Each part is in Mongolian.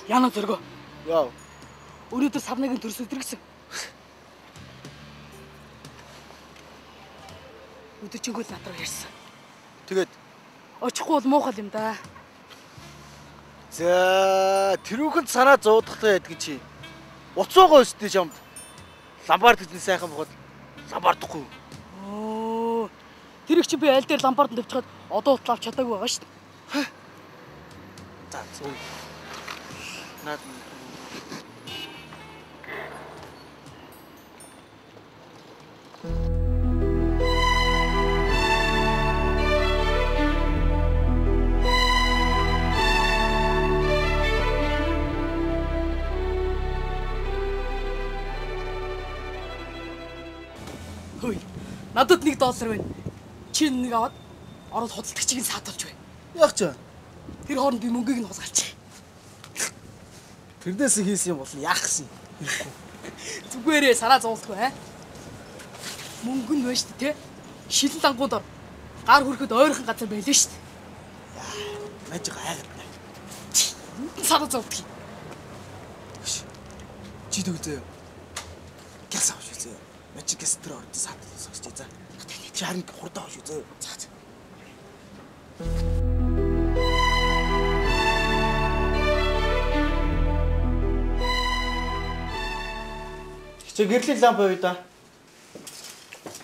Яна зөргөө. Яа. Өнөөдөр савнагийн төрс өдөр гэсэн. Өдөржингөө л надраа ярьсан. Тэгээд очихгүй бол муухай юм да. За тэрүүхэнд санаа зуудахтай байдаг чи. Уцуугаа өстэй чамд. Ламбард гэдэг сайхан бохол ламбардахгүй. Оо. Тэр их чи би аль дээр ламбард төвчхөд одоо утлаа авч чадаагүй байгаа шүү дээ. За зөв. Наад Хөөе. Надад $1 байна. Чи нэг аваад ороод худалдагчийг нь саатуулж бай. яг ч. Тэр хооронд би мөнгийг нь хусгалчих. Тэрнээс хийсэн юм бол яах гэсэн. Зүгээрээ санаа зовлтгүй аа. Мөнгө нь байж тээ. Шилэн лангууд ор. Гар хөрөхөд ойрхон газар байлаа шүү дээ. Мэж гайхаад байна. Санаа зовтгий. Чи төгзөө. Гяс авч үзээ. Мэж гэстэр орд саад сонсч за. Чи харин хурдан авч үзээ. За. Чи гэрлийн ламп бай да.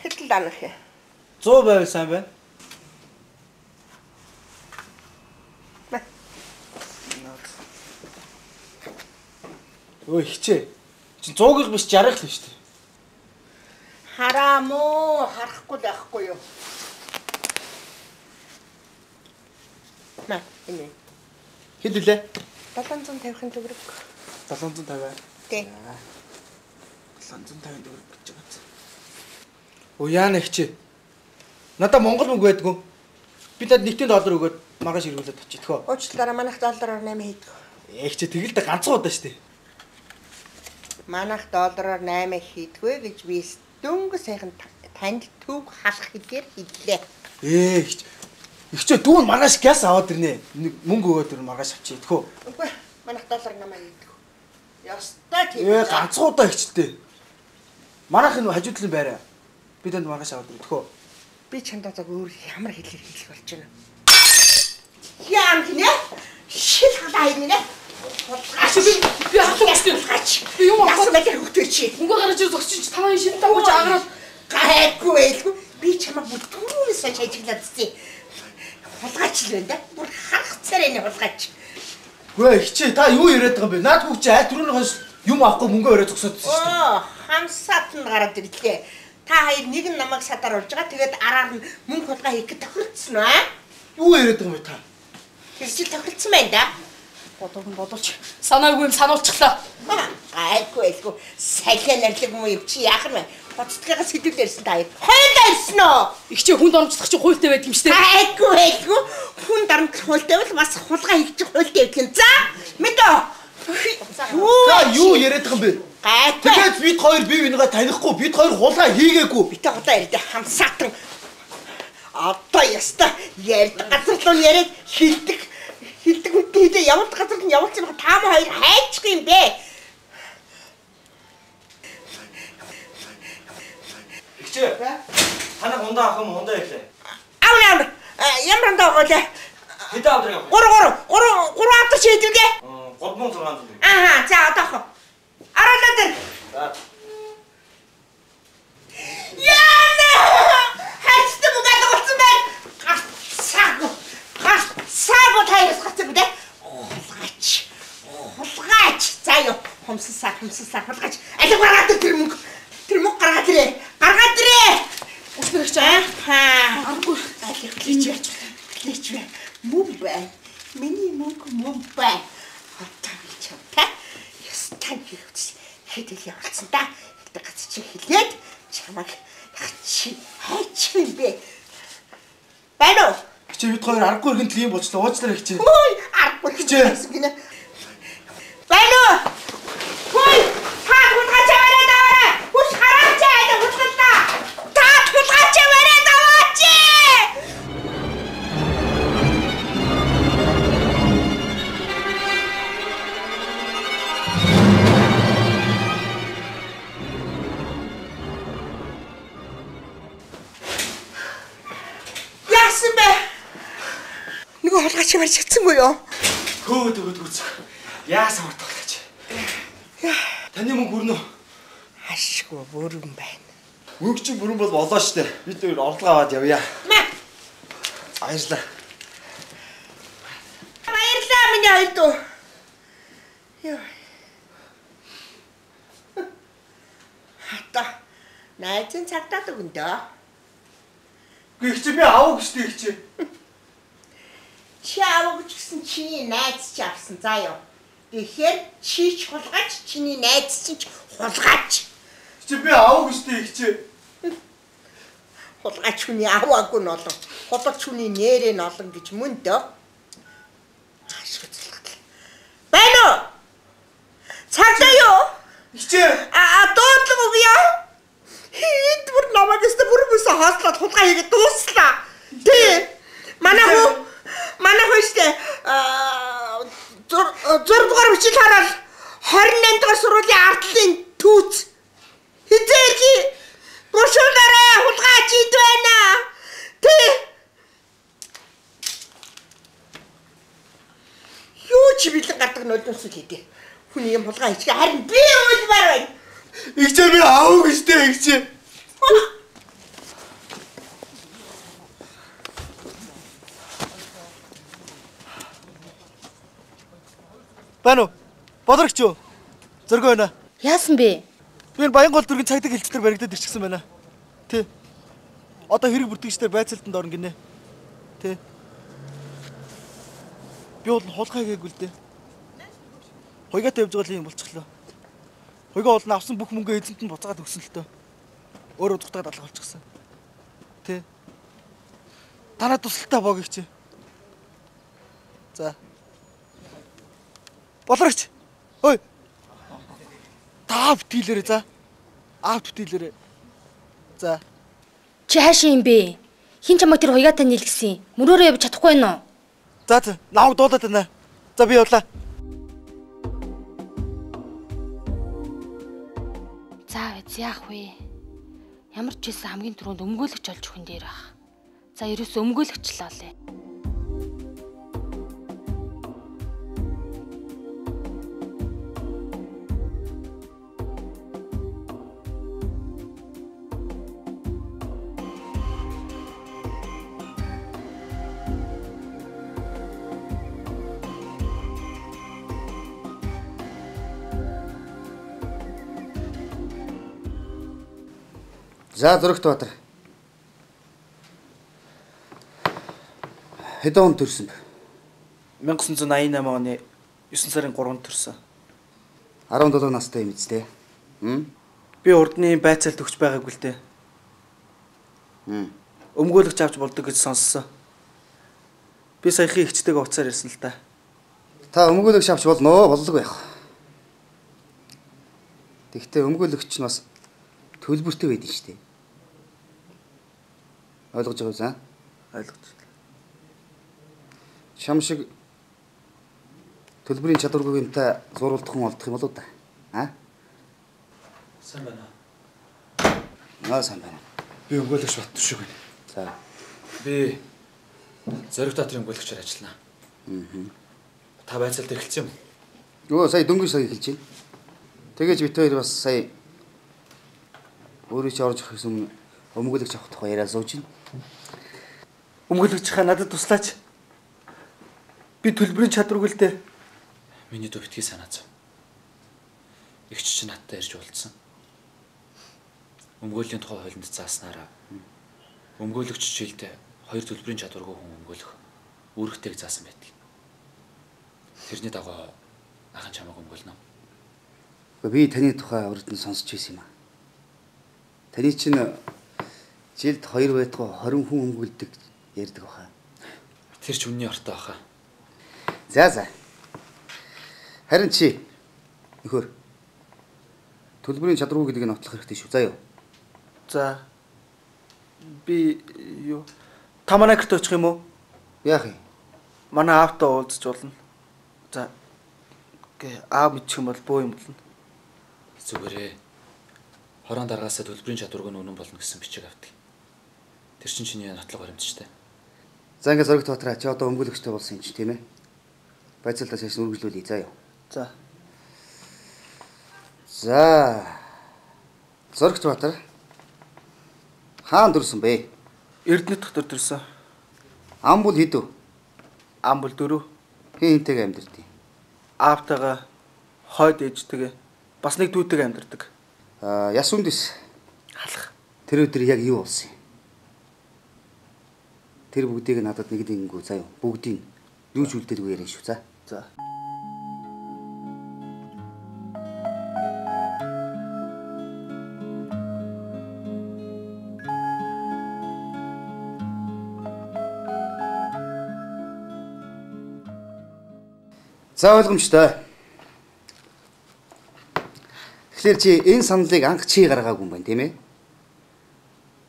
Хэдэл данах юм. 100 байвал сайн байна. Ой хичээ. Чи 100-ыг биш 60-ыг л шүү дээ. Хараа мó харахгүй байхгүй юу? Наа, энэ. Хэд үлээ? 750-ын төгрөг. 750. Тий. 750 төгрөг гэж байгаа. Оо яана хичээ. Надаа Монгол мөнгө байдгүй. Би тад $1 өгөөд маргааш ирүүлээд очиедгөө. Уучлаарай манайх $8 хийдэг. Хичээ тэгэл да ганцхан удаа шүү дээ. Манайх $8 хийдгвэ гэж би дөнгө сайхан танд төв халах хэлээр хэллээ. Хичээ дүүн маргааш газ аваад ирнэ. Мөнгө өгөөд ир маргааш авчиедгөө. Үгүй манайх $8 хийдэг. Ястаа тийм. Ганцхан удаа хичтэй. Манайх энэ хажуу талын байраа. Би танд маргааш аваад ирдгөө. Би чандаа цаг өөр ямар хэлээр хэлэх болж байна. Яам гинэ? Шил хадаа юм нэ. Би хатагч. Би юм авах гэж хөвтөч чи. Мөнгө гаргаж ир зогсчих танаа шин дагууж агараад гайгүй байлгүй. Би чамаа бүр түрүүнээс ажиглаад зү. Хулгайч л байна да. Бүр харахцаар энэ хулгайч. Гүй хичээ та юу яриад байгаа юм бэ? Наад хүүч аль түрүүнээс юм авахгүй мөнгө өрөө зогсоодсон шүү дээ. Оо, хамсаат нь гараад ирлээ. Та хоёр нэг нь намайг садар болж байгаа. Тэгээд араар нь мөнгө хулгай хийх гэж тохирцсон уу? Юу яриад байгаа юм бэ та? Хэрчил тохирцсон байна да. бодоогүй бодолч санаагүй юм сануулчихлаа. Айгүй байлгүй. Салиа нэрлэг юм уу чи яах юм бэ? Хоцтгоогоо сэдвэл ярьсан та хоёр. Хойд ирсэн үү? Ихчээ хүн дарамтлах чи хуйлтай байдаг юм шүү дээ. Айгүй байлгүй. Хүн дарамтлах хуйлтай бол бас хулгай хийх чи хуйлтай байдаг юм. За мэдээ. Та юу яриад байгаа юм бэ? Гайгүй. Тэгээд бид хоёр бие бинийгээ танихгүй, бид хоёр хулгай хийгээгүй. Битээ хулгай яриад хамсаатан. Одоо яста ярьдаг газар руу яриад хилдэг үедээ ямар газар нь явуулж байгаа та маа хоёр хайчгүй юм бэ? Ихчээ. Танаа ундаа авах юм ундаа ирлээ. Аав ямар ундаа авах вэ? Хэд авдаг юм? 3 авдаг чи хэдвүлээ? 3600. Аа за одоо авах. Араалаа дээр. За. Яна! Хайчтай мугаад голцсон байна. Саагүй тайрс гацсан гэдэг. Хулгайч. За юу. Хумсаа хулгайч. Алиг гаргаад тэр мөнгө гаргаад ирээ. Гаргаад ирээ. Өсгөрч аа. Аргагүй. Клич бай. Мөн бай. Миний мөнгө мөн бай. Хатаа чамтай. Ястан хийвч хэдэл явуулсан да. Хэдэл гац чи хэлээд чамаг чи хайч юм бэ? Байна уу? Чи бид хоёр аргагүй иргэн тэл юм болчлоо. Уучлаарай хичээ. Хөөе, аргагүй гэсэн гинэ. Байна уу? Хөөе, та хулгайч аваад аваарай. Хүч хараач айда хулгайлаа. Та хулгайч аваад аваач. Чамайг хулгайч барьж чадсангүй юу? Төгөөд гүц. Яасан хурдгалаач. Таны мөнгө хүрнэ үү? Ашгүй бүрэн байна. Мөнгө чи бүрэн бол болоо штэ. Бид өөр орлого аваад явъя. Баярлалаа. Баярлалаа миний хоёр дүү. Яа. Хата. Найзын цагтаад өгөндөө. Гэх чи би авах гэжтэй их чи. Чи авах гэсэн чиний найз чи авсан заа юу. Тэгэхээр чи ч хулгайч, чиний найз чинь ч хулгайч. Чи би авах гэжтэй их чи. Хулгайч хүний аваагүй нь олон. Хулгайч хүний нэрээ нь олон гэж мөн дөө. Ашгүй залхал. Байна уу? Цагтаа юу? Ich чи. Дуудлага өгье. Энд бүр намайг өстө бүрмөөс хааслаад хулгай хийгээд дууслаа. Тий. Манай хөө штэ 6 дугаар бичил хараад 28 дугаар сургуулийн ардлын түүц. Хизээки бушуулаарэ хулгайч ид байна. Тий. Юу чи бэлэн гардаг нулимс үлээдэ. Хүний юм хулгай хийчихээ харин би уйлмаар байна. Ich чи би авах гэжтэй их чи. Бано. Бодрогч юу? Зөргөө байна. Яасан бэ? Би энэ Баянгол дүргийн цагдаа хэлцээр баригдаад ирчихсэн байна. Тий. Одоо хэрэг бүртгэгчдэр байцаалтанд орно гинэ. Тий. Би бол хулгай хийгээгүй л дээ. Хойгаатай явж байгаа л юм болчихлоо. Хойгоо бол авсан бүх мөнгөө эзэнт нь буцаагаад өгсөн л төө. Өөрөө дутаад алга болчихсон. Тий. Танаа тусалтай богих чи. За. Болрогч. Ой. Тав тилэрэ за. Аавт тилэрэ. За. Чи хаашаа юм бэ? Хин чамайг тэр хуйгаатай нийлгэсэн. Мөрөөрөө явж чадахгүй байна уу? За намайг дуулаад байна. За би явлаа. Яах вэ? Ямар ч байсан хамгийн түрүүнд өмгөөлөгч олж өгөн дээр баг. За ерөөсөө өмгөөлөгчлөө лээ. За Зөрөгт Баатар. Хэдэн он төрсөн бэ? 1988 оны 9 сарын 3-нд төрсөн. 17 настай юм биз дээ. Би урдны байцаалт өгч байгаагүй л дээ. Өмгөөлөгч авч болдог гэж сонссон. Би саяхан ихчтэйгээ уцаар ирсэн л та. Та өмгөөлөгч авч болноо боллого байх. Тэгвэл өмгөөлөгч нь бас төлбөртэй байдэн шүү дээ. Ойлгож байгаа заа? Ойлгож. Чам шиг төлбөрийн чадваргүй юмтай зурвалдах хүн олдох юм болоо да. Сайн байна. Сайн байна. Би өмгөөлөгч Баттар шиг байна. За. Би Зориг театрын өмгөөлөгчөөр ажиллана. Та байцаалт эхэлсэн юм уу? Сая дөнгөж сая эхэлж байна. Тэгэж бит хоёр бас сая өөрөө ч орж ирэх юм өмгөөлөгч авах тухай яриа сууж байна. Өмгөөлөгч хаа надад туслаач. Би төлбөрийн чадваргүй л дээ. Миний дүү битгий санаа зов. Игч чинь надтай ирж уулзсан. Өмгөөлийн тухай хуулинд зааснараа өмгөөлөгч жилдээ 2 төлбөрийн чадваргүй хүн өмгөөлөх үүрэгтэйг заасан байдаг. Тэрний дагуу ахын чамайг өмгөөлнө. Би таны тухай урд нь сонсч байсан юм аа. Таны чинь жилд 2 байтугай 20 хүн өмгөөлдөг ярьдаг баха. Тэр ч үнний ортой баха. За. Харин чи нөхөр төлбөрийн чадваргүй гэдгийг нотлох хэрэгтэй шүү. За юу. За. Би юу та манай гэрт очих юм уу? Яах юм? Манай аавтай уулзч болно. За. Аав мэдчих юм бол бөө юм болно. Зүгээрээ. Хорон даргаасаа төлбөрийн чадваргүй нь үнэн болно гэсэн бичиг авдаг. Тэр чинь чиний нотлого баримтчтай. За ингээд Зоригт Баатраа чи одоо өмгөөлөгчтэй болсон юм чи тийм ээ. Байцаалтаа цааш нь үргэлжлүүлъя заа юу. За. За. Зоригт Баатар. Хаан дөрсөн бэ? Эрдэнэт дотор төрсөн. Ам бол хэд вэ? Ам бол 4. Хин хинтэйг амьдэрдэг. Аавтайгаа хойд ээжтэйгээ бас нэг дүүтэйгээ амьдардаг. Яс үндэс. Халах. Тэр өдөр яг юу болсон юм? Тэр бүгдийг надад нэг нэгэнгүү заа юу. Бүгдийг юу ч үлдээдгүй яриа шүү. За. За. За ойлгомжтой. Тэгэхээр чи энэ саналыг анх чи гаргаагүй юм байна тийм ээ?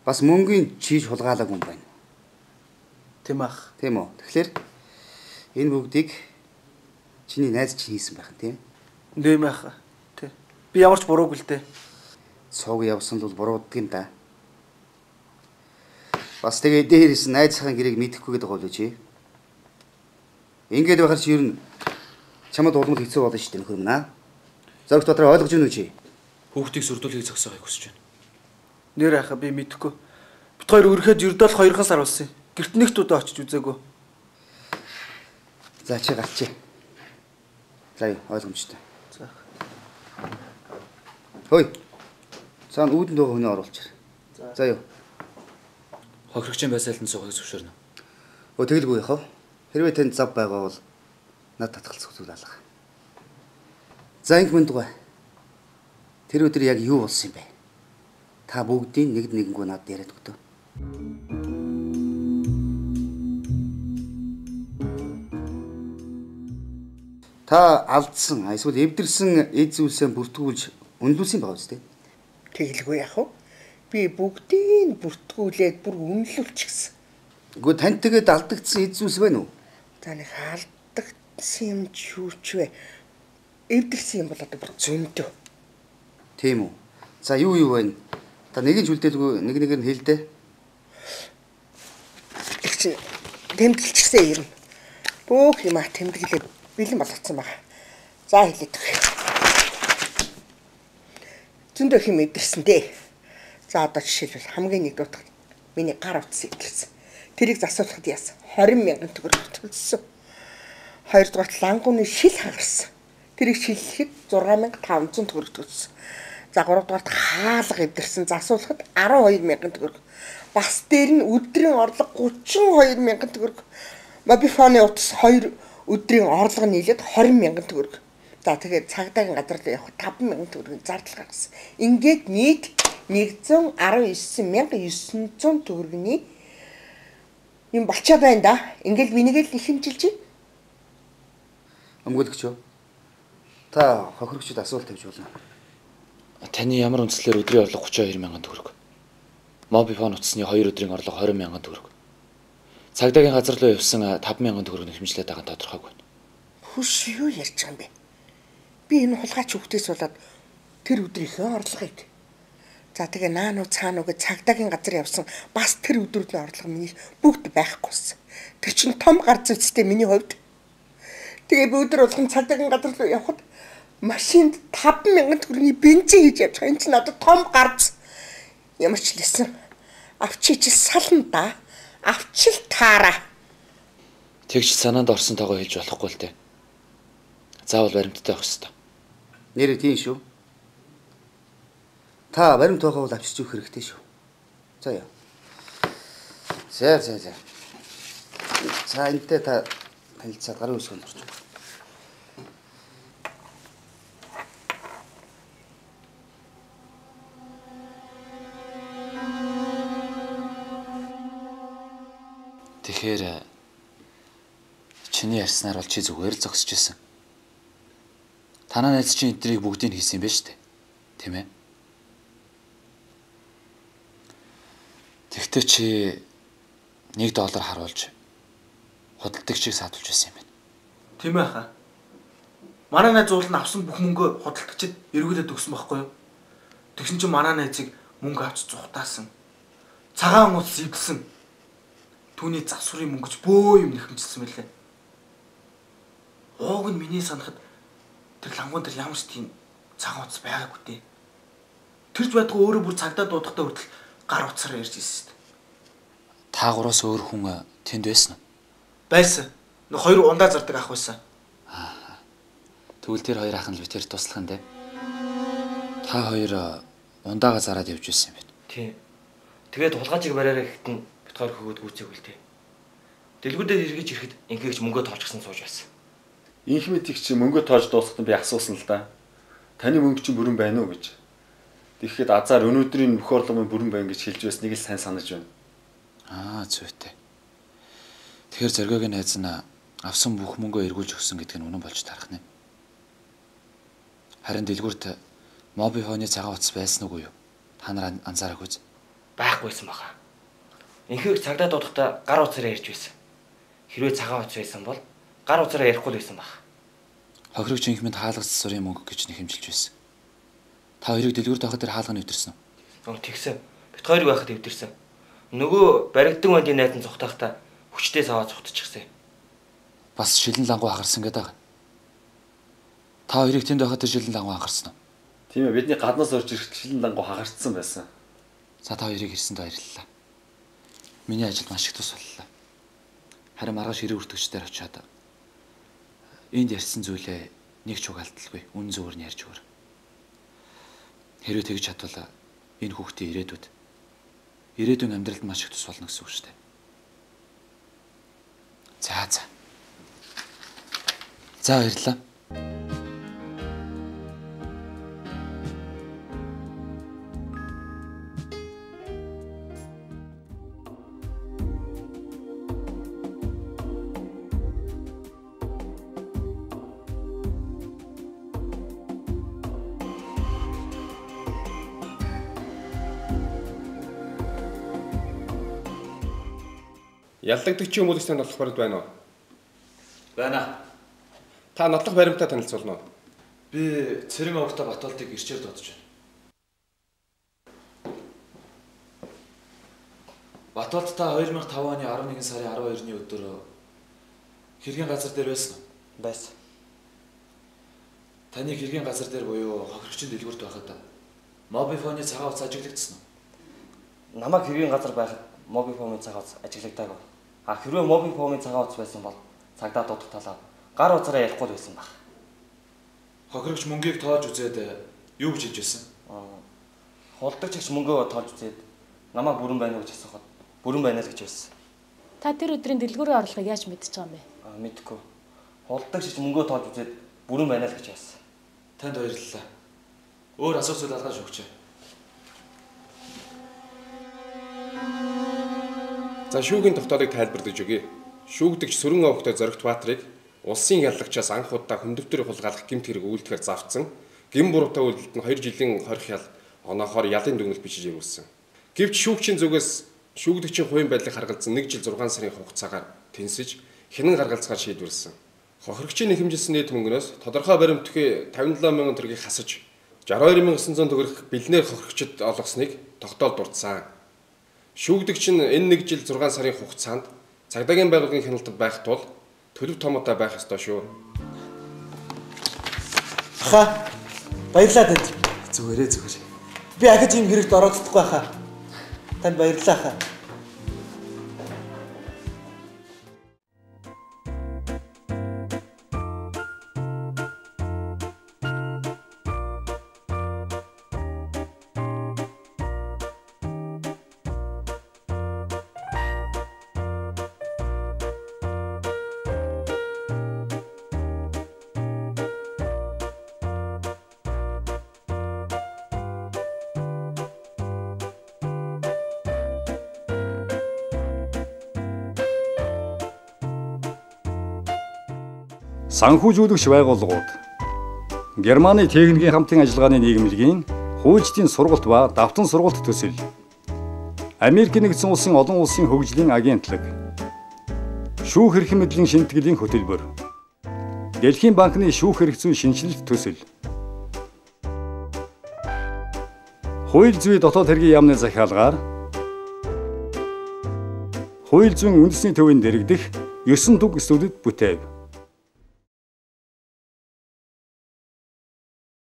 Бас мөнгөний чийж хулгайлаагүй юм байна. Тийм ах. Тийм үү? Тэгэхээр энэ бүгдийг чиний найз чинь хийсэн байх нь тийм ээ? Тийм ах. Тий. Би ямар ч буруугүй л дээ. Цог явсан л бурууддаг юм да. Бас тэгээ дээрээс найзынхаа гэрээг мэдэхгүй гэдэг болов чи. Ингээд байхаар чи ер нь чамд улмал хэцүү болно шүү дээ нөхөр минь аа. Зоригт Баатраа ойлгож байна уу чи? Хүүхдийг сүрдүүлэхийг зогсоохыг хүсэж байна. Нэр ахаа би мэдэхгүй. Бид хоёр өрхөд ердөөл 2 сар болсон юм. Гэрт нэгт удаа очиж үзээгүй. За чи гарчи. За юу ойлгомжтой. За. Хөөе. Цаана үүдэн дөө хүнээ оруулчих. За юу. Хохирогчийн байсаалтанд суугыг зөвшөөрнө. Тэгэлгүй яхав. Хэрвээ танд зав байгаа бол над татгалзах зүйл алга. За инх мэнд дугай. Тэр өдөр яг юу болсон юм бэ? Та бүгдийн нэг нэгэнгүү надад яриад өгдөө. Та алдсан, эсвэл эвдэрсэн эд зүйлсээ бүртгүүлж үнэлүүлсэн байгаа үстэй. Тэгэлгүй яах вэ? Би бүгдийг бүртгүүлээд бүр үнэлүүлчихсэн. Үгүй танд тэгээд алдагдсан эд зүйлс байна уу? За нэг алдагдсан юм ч юу ч вэ? Эвдэрсэн юм бол одоо бүр зөндөө. Тийм үү. За юу байна? Та нэг нь үлдээлгүй нэг нэгээр нь хэлдэ. Их чи тэмдэглэчихсэн юм. Бүх юм тэмдэглээд бэлэн болгоцсон байгаа. За хэлээд өгье. Зөндөө хэм эвдэрсэн дээ. За одоо жишээлбэл хамгийн нэг дутагт миний гар утас эвдэрсэн. Тэрийг засуулахад яасан 20,000 төгрөг төлсөн. Хоёрдугаар лангууны шил хагарсан. Тэрийг шиллэхэд 6,500 төгрөг төлсөн. За гуравдугаарт хаалга эвдэрсэн засуулахад 12,000 төгрөг. Бас дээр нь өдрийн орлого 32,000 төгрөг. Мобифоны утас 2 өдрийн орлого нийлээд 20,000 төгрөг. За тэгээд цагдаагийн газар руу явах 5,000 төгрөгийн зардал гаргасан. Ингээд нийт 119,900 төгрөгийн юм болчоо байна да. Ингээл би нэг л ихэмжилж байна. Өмгөөлөгч юу? Та хохирогчд асуулт тавьж болно. Таны ямар үндслээр өдрийн орлого 32,000 төгрөг. Мобифон утасны 2 өдрийн орлого 20,000 төгрөг. Цагдаагийн газар руу явсан 5,000 төгрөг хэмжлээд байгаа нь тодорхойгүй байна. Хүш юу ярьж байгаа юм бэ? Би энэ хулгайч хүүхдээс болоод тэр өдрийнхөө орлогыг. За тэгээ наануу цаануу гэж цагдаагийн газар явсан бас тэр өдрийн орлого миний бүгд байхгүйсэн. Тэр чинь том гар зүйцтэй миний хувьд. Тэгээ би өдөр болгон цагдаагийн газар руу явхад машинд 5,000 төгрөгийн бензин хийж явж байгаа. Энэ чинь надад том гарц. Ямар ч лсэн. Авчиж сална да. Авчил таараа. Тэгж санаанд орсон тоогоо хэлж болохгүй л дээ. Заавал баримттай байх хэрэгтэй. Нэрээ тийм шүү. Та баримт тоогоо бол авчиж өгөх хэрэгтэй шүү. За яа. За. За энтэй та танилцаад гарын үсгэнд орчих. Тэгэхээр чиний ярьснаар бол чи зүгээр л зогсож байсан. Танаа найз чинь эднийг бүгдийг хийсэн юм байна шүү дээ. Тийм ээ. Тэгтээ чи $1 харуулж худалдагчийг саатуулж байсан юм байна. Тийм ээ хаа. Манай найз уул нь авсан бүх мөнгөө худалдагчид эргүүлээд өгсөн байхгүй юу? Тэгсэн чинь манай найзыг мөнгө авч зүхтаасан. Цагаан ус зэвдсэн. түүний завсрын мөнгөж бөө юм нэхэмжилсэн мэлээ. Ууг нь миний санахад тэр лангуун дээр ямар ч тийм цагаан утас байгаагүй дээ. Тэрч байтугай өөрөө бүр цагдаа дуудахтаа хүртэл гар утсаар ярьж ирсэн шүү дээ. Та гураас өөр хүн тэнд байсан уу? Байсан. Нөх хоёр ундаа зардаг ах байсан. Тэгвэл тэр хоёр ах нь битэр туслах нь дээ. Та хоёр ундаага зараад явж байсан юм байна. Тийм. Тэгээд хулгайчиг бариараа ихэд нь бит хоёр хөгөөд гүйцээг үлдээ. Дэлгүүрдээ эргэж ирэхэд инхэгч мөнгөө тоолчихсан сууж байсан. Инх мэд их чи мөнгөө тоож дуусахад би асуусан л да. Таны мөнгө чинь бүрэн байна уу гэж. Тэгэхэд азар өнөөдрийн бүх орлогын бүрэн байна гэж хэлж байсныг л сайн санаж байна. Зүйтэй. Тэгэхээр зоргогийн найз нь авсан бүх мөнгөө эргүүлж өгсөн гэдг нь үнэн болж тарах нэ. Харин дэлгүүрт моби хооны цагаан утас байсан уу юу? Та нар анзаараагүй үз? Байхгүйсэн баха. Инхэг цагдаа дуудахтаа гар утсаараа ярьж байсан. Хэрвээ цагаан утас байсан бол гар утсаараа ярихгүй л байсан баха. Хохирогч инхмэнд хаалгац сурын мөнгө гэж нэхэмжилж байсан. Та хоёрыг дэлгүүрт байхад тэр хаалганы өвдөрсөн үү? Тэгсэн. Бит хоёрыг байхад өвдөрсөн. Нөгөө баригдсан вандын найз нь цухтаахтаа хүчтэй саваа цухтчихсан. Бас шилэн лангуу хагарсан гэдэг байгаа. Та хоёрыг тэнд байхад тэр шилэн лангуу хагарсан уу? Тийм ээ, бидний гаднаас орж ирэх шилэн лангуу хагарцсан байсан. За та хоёрыг ирсэнд баярлалаа. Миний ажилд маш их тус боллоо. Харин маргааш хэрэг өртөгчдөр очиад энд ярьсан зүйлээ нэг ч угаалталгүй үн зөвөр нь ярьж өгөр. Хэрвээ тэгж чадвал энэ хүүхдийн ирээдүйн амьдралд маш их тус болно гэсэн үг шүү дээ. За баярлалаа. Яллагдагчийн хүмүүст тань нотлох баримт байна уу? Байна. Та нотлох баримтаа танилцуулна уу? Би Цэрэн овогтой Батболдыг ирчээр дуудаж байна. Батболд та 2005 оны 11 сарын 12-ны өдөр хэргийн газар дээр байсан уу? Байсан. Таны хэргийн газар дээр буюу хохирогчийн дэлгүүрт байхад мобифоны цагаан утас ажиглагдсан уу? Намайг хэргийн газар байхад мобифоны цагаан утас ажиглагдаагүй. Хэрвээ мобифоны цагаан утас байсан бол цагдаа дуудах талаа гар утсаараа ярихгүй байсан баг. Хохирогч мөнгийг тоож үзээд юу гэж хэлж байсан? Хулдагч мөнгөө тоож үзээд намайг бүрэн байна уу гэж асуухад бүрэн байна л гэж байсан. Та тэр өдрийн дэлгүүрийн орлогыг яаж мэдчихэж байгаа юм бэ? Мэдгүй. Хулдагч мөнгөө тоож үзээд бүрэн байна л гэж байсан. Танд баярлалаа. Өөр асуух зүйл алгаж өгчээ. За шүүгийн тогтоолыг тайлбарлаж өгье. Шүүгдэгч Сүрэн овогтой Зоригт Баатрыг улсын яллагчаас анх удаа хүндэвтэр хулгайлах гэмт хэрэг үйлдэхээр завцсан. Гэм буруутаа үйлдэлт нь 2 жилийн хорих ял оноохоор ялын дүгнэлт бичиж ирүүлсэн. Гэвч шүүгчийн зүгээс шүүгдэгчийн хувийн байдлыг харгалзан 1 жил 6 сарын хугацаагаар тэнцэж хянан гаргалцгаар шийдвэрлсэн. Хохирогчийн нэхэмжилсэн нийт мөнгнөөс тодорхой баримтгий 57 мянган төгрөгийг хасаж 62900 төгрөг бэлнээр хохирогчид олгосныг тогтоол дурдсан. Шүүгдэгч нь энэ 1 жил 6 сарын хугацаанд цагдаагийн байгууллагын хяналтад байх тул төлөв томоотой байх ёстой шүү. Аха. Баярлалаа танд. Зүгээрээ зүгээр. Би ахиж ийм хэрэгт орооцдохгүй хаа. Танд баярлалаа хаа. Санхүүжүүлэгч байгууллагууд Германы техникийн хамтын ажиллагааны нийгэмлэгийн хуучин сургалт ба давтан сургалт төсөл Америк нэгдсэн улсын олон улсын хөгжлийн агентлаг шүүх эрхэм мэдлийн шинтгэлийн хөтөлбөр Дэлхийн банкны шүүх эрх зүйн шинжилэлт төсөл Хууль зүйн дотоод хэргийн яамны захиалгаар Хууль зүйн үндэсний төвийн дэргэдэх 9 төг студид бүтээв.